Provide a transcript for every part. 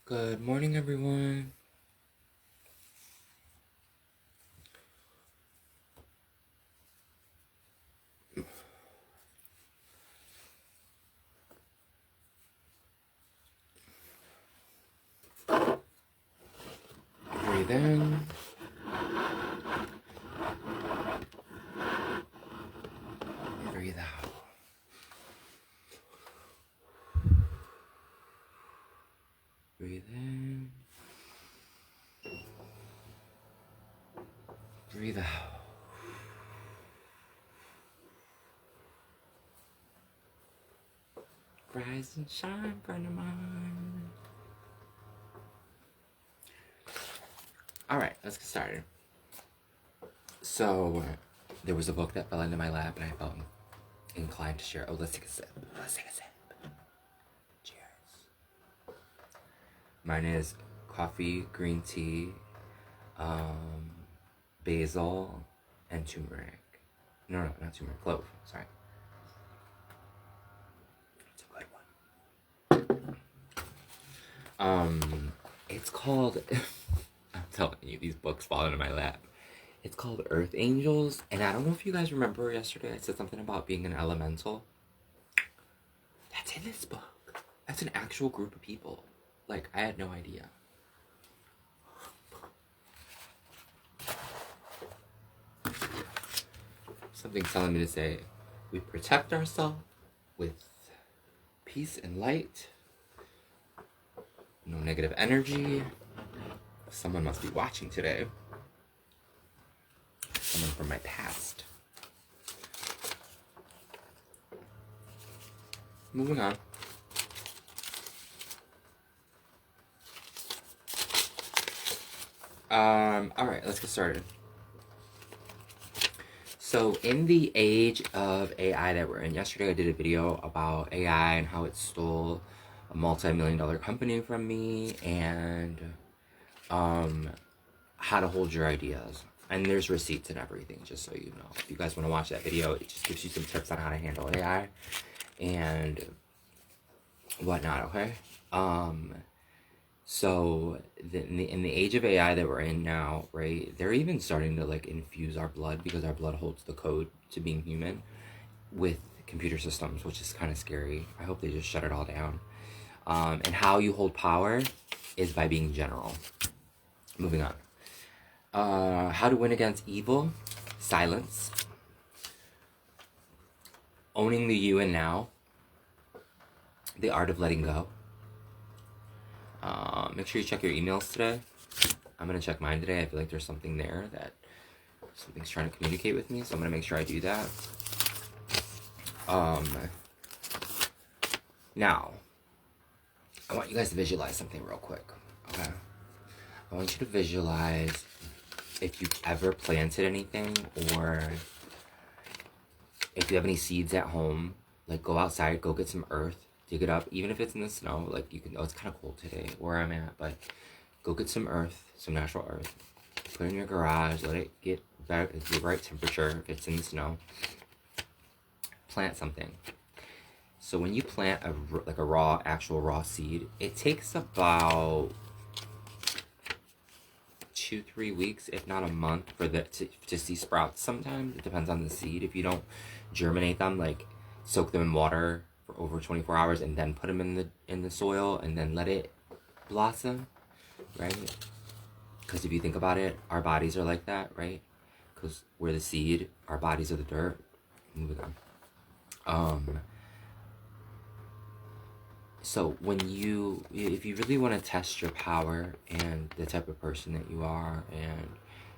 Good morning, everyone. Breathe in. Breathe out. Breathe in. Breathe out. Rise and shine, friend of mine. Alright, let's get started. So, there was a book that fell into my lap and I felt inclined to share. Oh, let's take a sip. Let's take a sip. Cheers. Mine is coffee, green tea, basil, and turmeric. No, not turmeric. Clove. Sorry. It's a good one. It's called. I'm telling you, these books fall into my lap. It's called Earth Angels, and I don't know if you guys remember yesterday I said something about being an elemental. That's in this book. That's an actual group of people. Like, I had no idea. Something's telling me to say, we protect ourselves with peace and light. No negative energy. Someone must be watching today. Someone from my past. Moving on. Alright, let's get started. So in the age of AI that we're in, yesterday I did a video about AI and how it stole a multi-million-dollar company from me and how to hold your ideas. And there's receipts and everything, just so you know. If you guys want to watch that video, it just gives you some tips on how to handle AI and whatnot, okay? So in the age of AI that we're in now, right? They're even starting to like infuse our blood because our blood holds the code to being human with computer systems, which is kind of scary. I hope they just shut it all down. And how you hold power is by being general. Moving on. How to win against evil? Silence. Owning the you and now. The art of letting go. Make sure you check your emails today. I'm gonna check mine today. I feel like there's something there that something's trying to communicate with me, so I'm gonna make sure I do that. Now, I want you guys to visualize something real quick, okay? I want you to visualize if you've ever planted anything or if you have any seeds at home, like go outside, go get some earth, dig it up, even if it's in the snow, like you can, oh, it's kind of cold today where I'm at, but go get some earth, some natural earth, put it in your garage, let it get better, the right temperature if it's in the snow, plant something. So when you plant a raw, actual raw seed, it takes about 2-3 weeks, if not a month, for to see sprouts. Sometimes it depends on the seed. If you don't germinate them, like soak them in water for over 24 hours and then put them in the soil and then let it blossom, right? Because if you think about it, our bodies are like that, right? Because we're the seed, our bodies are the dirt. Moving on. So if you really want to test your power and the type of person that you are and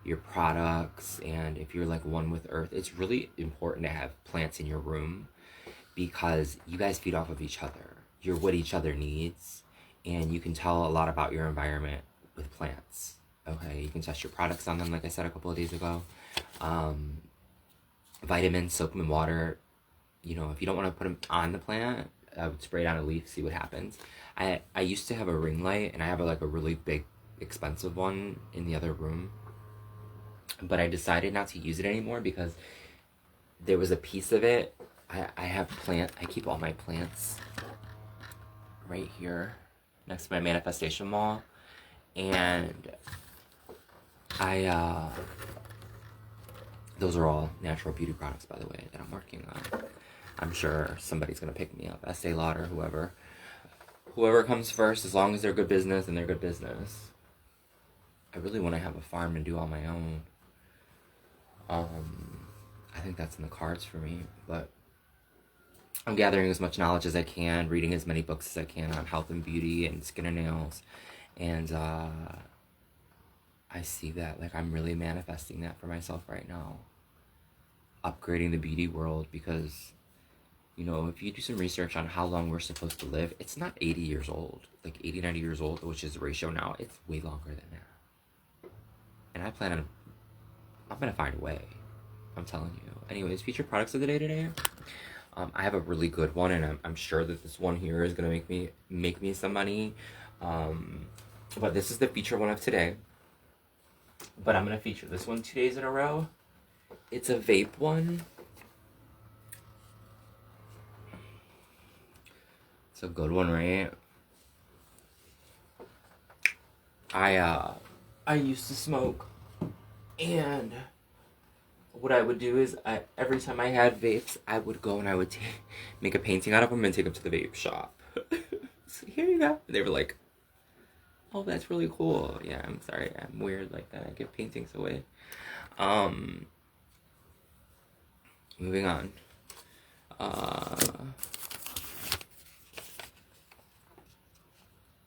your products, and if you're like one with earth, it's really important to have plants in your room because you guys feed off of each other. You're what each other needs, and you can tell a lot about your environment with plants. Okay, you can test your products on them, like I said a couple of days ago. Vitamins, soak them in water. You know, if you don't want to put them on the plant, I would spray it on a leaf, see what happens. I used to have a ring light, and I have a really big, expensive one in the other room. But I decided not to use it anymore because there was a piece of it. I keep all my plants right here. next to my manifestation mall. And I those are all natural beauty products, by the way, that I'm working on. I'm sure somebody's gonna pick me up, Estee Lauder, whoever comes first, as long as they're good business and they're good business. I really want to have a farm and do all my own. I think that's in the cards for me, but I'm gathering as much knowledge as I can, reading as many books as I can on health and beauty and skin and nails, and I see that, like, I'm really manifesting that for myself right now. Upgrading the beauty world, because, you know, if you do some research on how long we're supposed to live, it's not 80 years old. Like 80, 90 years old, which is the ratio now, it's way longer than that. And I'm going to find a way. I'm telling you. Anyways, featured products of the day today. I have a really good one, and I'm sure that this one here is going to make me some money. But this is the featured one of today. But I'm going to feature this one 2 days in a row. It's a vape one. It's a good one, right? I used to smoke, and what I would do is, every time I had vapes, I would go and I would make a painting out of them and take them to the vape shop. So here you go. And they were like, "Oh, that's really cool." Yeah, I'm sorry, I'm weird like that. I give paintings away. Moving on.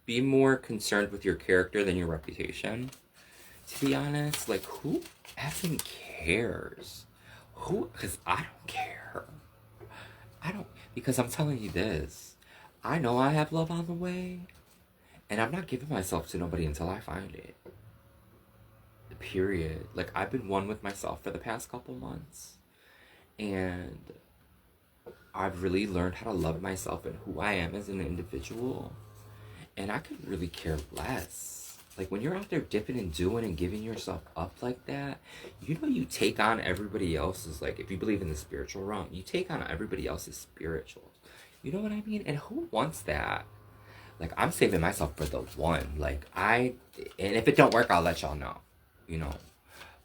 Be more concerned with your character than your reputation. To be honest, like, who effing cares? Because I don't care. Because I'm telling you this. I know I have love on the way, and I'm not giving myself to nobody until I find it. Period. Like, I've been one with myself for the past couple months, and I've really learned how to love myself and who I am as an individual. And I could really care less. Like, when you're out there dipping and doing and giving yourself up like that, you know, you take on everybody else's, like, if you believe in the spiritual realm, you take on everybody else's spirituals. You know what I mean? And who wants that? Like, I'm saving myself for the one. Like, and if it don't work, I'll let y'all know. You know?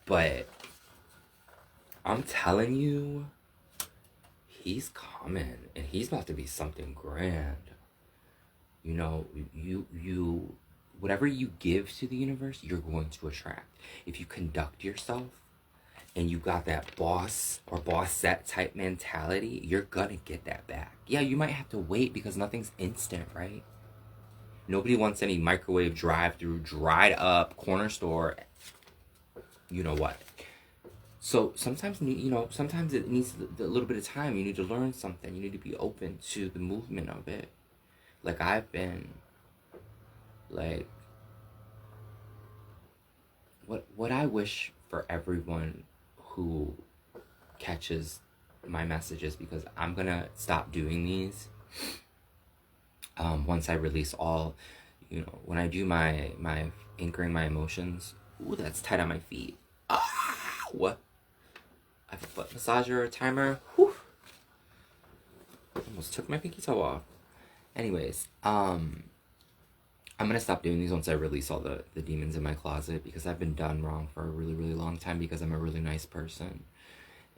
But I'm telling you, he's coming. And he's about to be something grand. You know, you whatever you give to the universe, you're going to attract. If you conduct yourself and you got that boss or bossette type mentality, you're gonna get that back. Yeah, you might have to wait because nothing's instant, right? Nobody wants any microwave drive-through, dried up corner store, you know what. So sometimes, you know, sometimes it needs a little bit of time. You need to learn something. You need to be open to the movement of it. Like, I've been, like, what I wish for everyone who catches my messages, because I'm gonna stop doing these once I release all, you know, when I do my anchoring my emotions. Ooh, that's tight on my feet. What? I have a foot massager, a timer. Whew. Almost took my pinky toe off. Anyways, I'm gonna stop doing these once I release all the demons in my closet, because I've been done wrong for a really, really long time, because I'm a really nice person.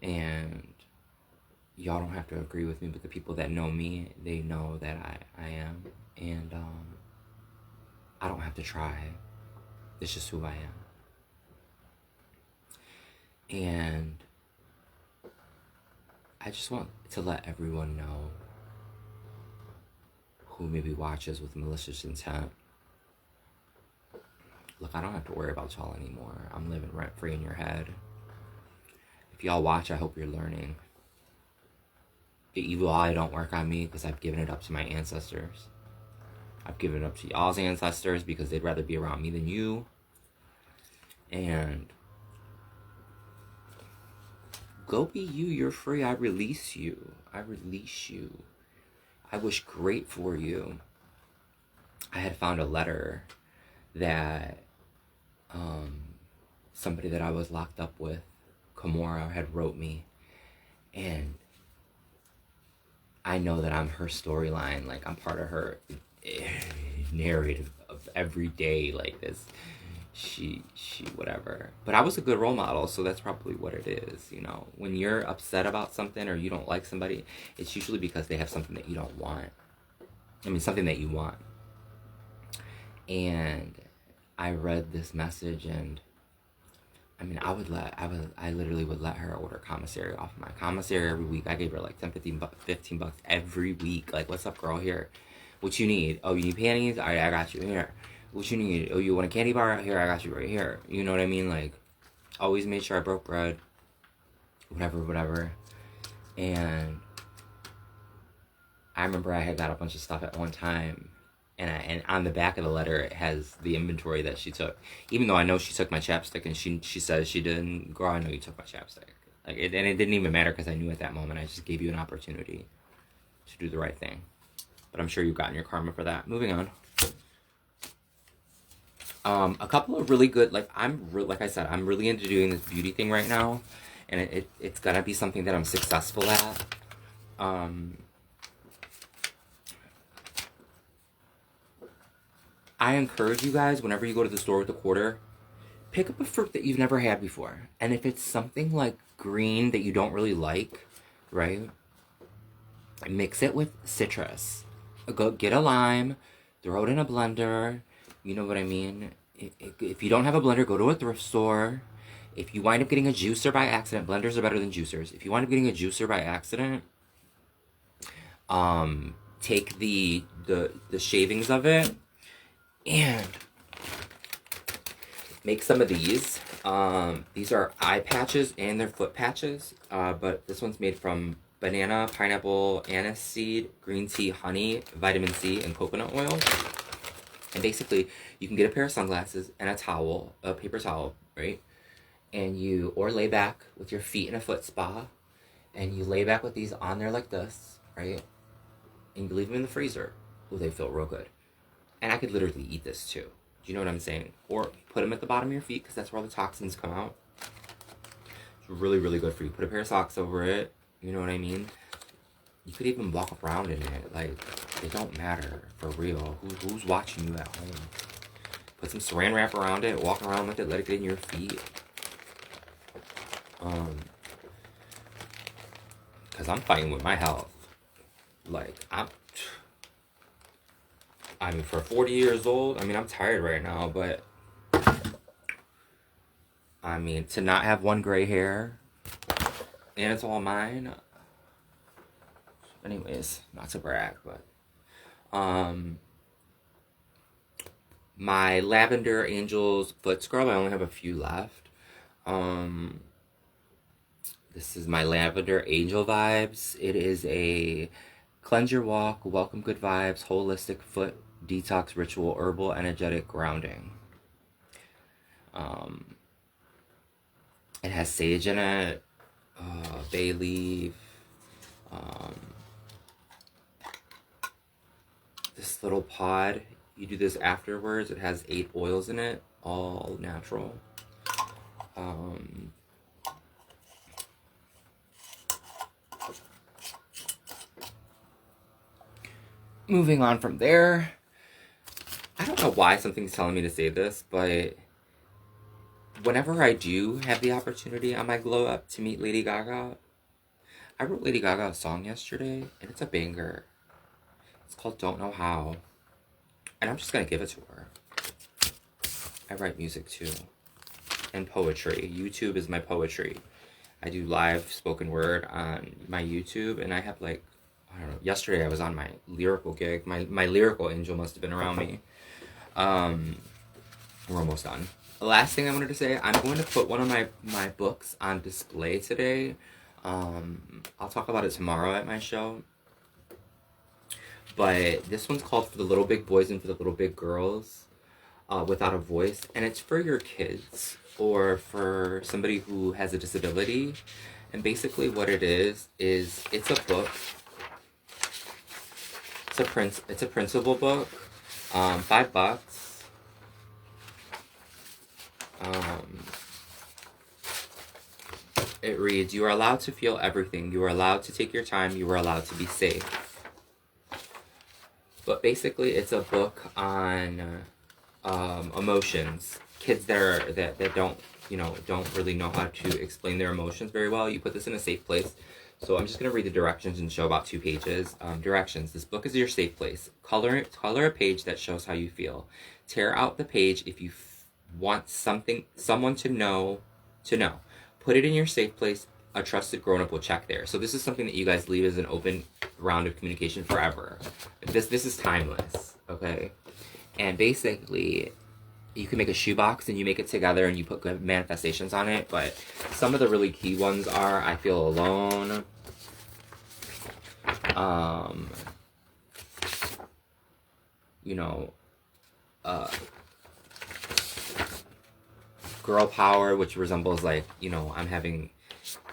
And y'all don't have to agree with me, but the people that know me, they know that I am. And I don't have to try. It's just who I am. And I just want to let everyone know, who maybe watches with malicious intent, look, I don't have to worry about y'all anymore. I'm living rent-free in your head. If y'all watch, I hope you're learning. The evil eye don't work on me, because I've given it up to my ancestors. I've given it up to y'all's ancestors, because they'd rather be around me than you. And go be you. You're free. I release you. I release you. I wish great for you. I had found a letter that somebody that I was locked up with, Kimora, had wrote me. And I know that I'm her storyline. Like, I'm part of her narrative of every day like this. She whatever. But I was a good role model, so that's probably what it is, you know. When you're upset about something or you don't like somebody, it's usually because they have something that you don't want. I mean, something that you want. And I read this message, and I mean, I literally would let her order commissary off my commissary every week. I gave her like 10, 15 bucks every week. Like, what's up, girl? Here. What you need? Oh, you need panties? All right, I got you. Here. What you need? Oh, you want a candy bar? Here, I got you right here. You know what I mean? Like, always made sure I broke bread. Whatever. And I remember I had got a bunch of stuff at one time. And on the back of the letter, it has the inventory that she took. Even though I know she took my chapstick, and she says she didn't. Girl, I know you took my chapstick. Like, and it didn't even matter because I knew at that moment I just gave you an opportunity to do the right thing. But I'm sure you've gotten your karma for that. Moving on. A couple of really good, like I said, I'm really into doing this beauty thing right now, and it's gonna be something that I'm successful at. I encourage you guys, whenever you go to the store with the quarter, pick up a fruit that you've never had before. And if it's something like green that you don't really like, right? Mix it with citrus. Go get a lime, throw it in a blender. You know what I mean? If you don't have a blender, go to a thrift store. If you wind up getting a juicer by accident, blenders are better than juicers. If you wind up getting a juicer by accident, take the shavings of it and make some of these. These are eye patches and they're foot patches, but this one's made from banana, pineapple, anise seed, green tea, honey, vitamin C, and coconut oil. And basically, you can get a pair of sunglasses and a towel, a paper towel, right? And or lay back with your feet in a foot spa, and you lay back with these on there like this, right? And you leave them in the freezer. Oh, they feel real good. And I could literally eat this too. Do you know what I'm saying? Or put them at the bottom of your feet because that's where all the toxins come out. It's really, really good for you. Put a pair of socks over it. You know what I mean? You could even walk around in it. Like, it don't matter. For real. Who's watching you at home? Put some saran wrap around it. Walk around with it. Let it get in your feet. Because I'm fighting with my health. Like, I mean, for 40 years old, I mean, I'm tired right now, but I mean, to not have one gray hair and it's all mine. Anyways, not to brag, but my Lavender Angels foot scrub, I only have a few left. This is my Lavender Angel Vibes. It is a cleanse your walk, welcome good vibes, holistic foot detox ritual, herbal energetic grounding. It has sage in it, bay leaf, this little pod. You do this afterwards. It has 8 oils in it, all natural. Moving on from there, I don't know why something's telling me to say this, but whenever I do have the opportunity on my glow up to meet Lady Gaga, I wrote Lady Gaga a song yesterday, and it's a banger. It's called Don't Know How, and I'm just gonna give it to her. I write music too, and poetry. YouTube is my poetry. I do live spoken word on my YouTube, and I have like, I don't know, yesterday I was on my lyrical gig. My lyrical angel must have been around me. We're almost done. The last thing I wanted to say, I'm going to put one of my books on display today. I'll talk about it tomorrow at my show. But this one's called For the Little Big Boys and For the Little Big Girls, Without a Voice. And it's for your kids or for somebody who has a disability. And basically what it is it's a book. It's a principal book. $5. It reads, you are allowed to feel everything. You are allowed to take your time. You are allowed to be safe. But basically, it's a book on emotions. Kids that don't don't really know how to explain their emotions very well. You put this in a safe place. So I'm just gonna read the directions and show about 2 pages. Directions. This book is your safe place. Color a page that shows how you feel. Tear out the page if you want someone to know. To know. Put it in your safe place. A trusted grown up will check there. So this is something that you guys leave as an open round of communication forever. This is timeless. Okay. And basically, you can make a shoebox and you make it together and you put good manifestations on it. But some of the really key ones are I feel alone. Um, you know, uh, girl power, which resembles like, I'm having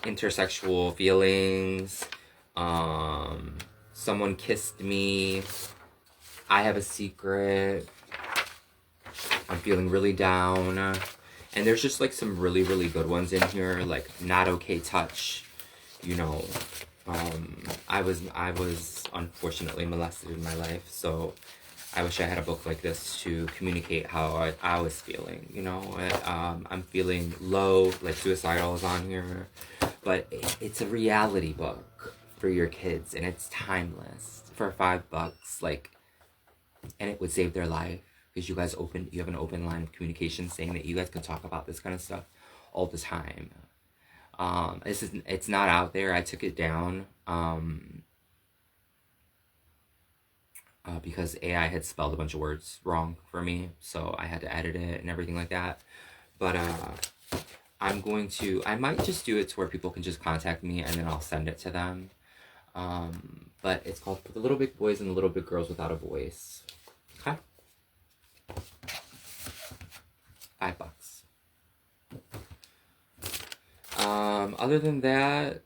intersexual feelings. Someone kissed me. I have a secret. I'm feeling really down. And there's just like some really, really good ones in here, like not okay touch. I was unfortunately molested in my life, so I wish I had a book like this to communicate how I was feeling. I'm feeling low, like suicidal is on here, but it's a reality book for your kids, and it's timeless for $5, like, and it would save their life because you have an open line of communication saying that you guys can talk about this kind of stuff all the time. It's not out there. I took it down because AI had spelled a bunch of words wrong for me, so I had to edit it and everything like that. But I might just do it to where people can just contact me and then I'll send it to them. But it's called The Little Big Boys and the Little Big Girls Without a Voice. Okay. $5. Other than that,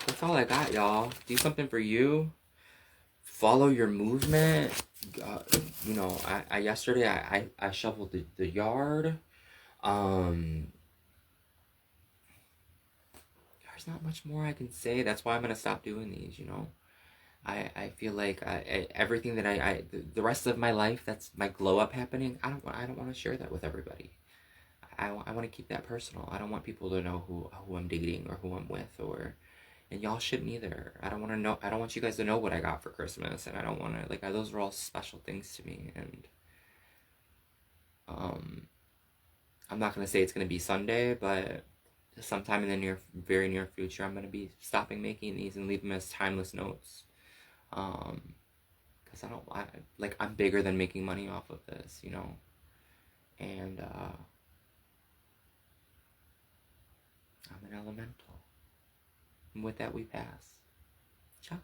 that's all I got, y'all. Do something for you. Follow your movement. Yesterday I shoveled the yard. There's not much more I can say. That's why I'm gonna stop doing these. I feel like everything that the rest of my life that's my glow up happening. I don't want to share that with everybody. I want to keep that personal. I don't want people to know who I'm dating or who I'm with, and y'all shouldn't either. I don't want to know. I don't want you guys to know what I got for Christmas, and I don't want to those are all special things to me. And I'm not gonna say it's gonna be Sunday, but sometime in the very near future, I'm gonna be stopping making these and leave them as timeless notes. Because I'm bigger than making money off of this, and I'm an elemental. And with that, we pass. Ciao.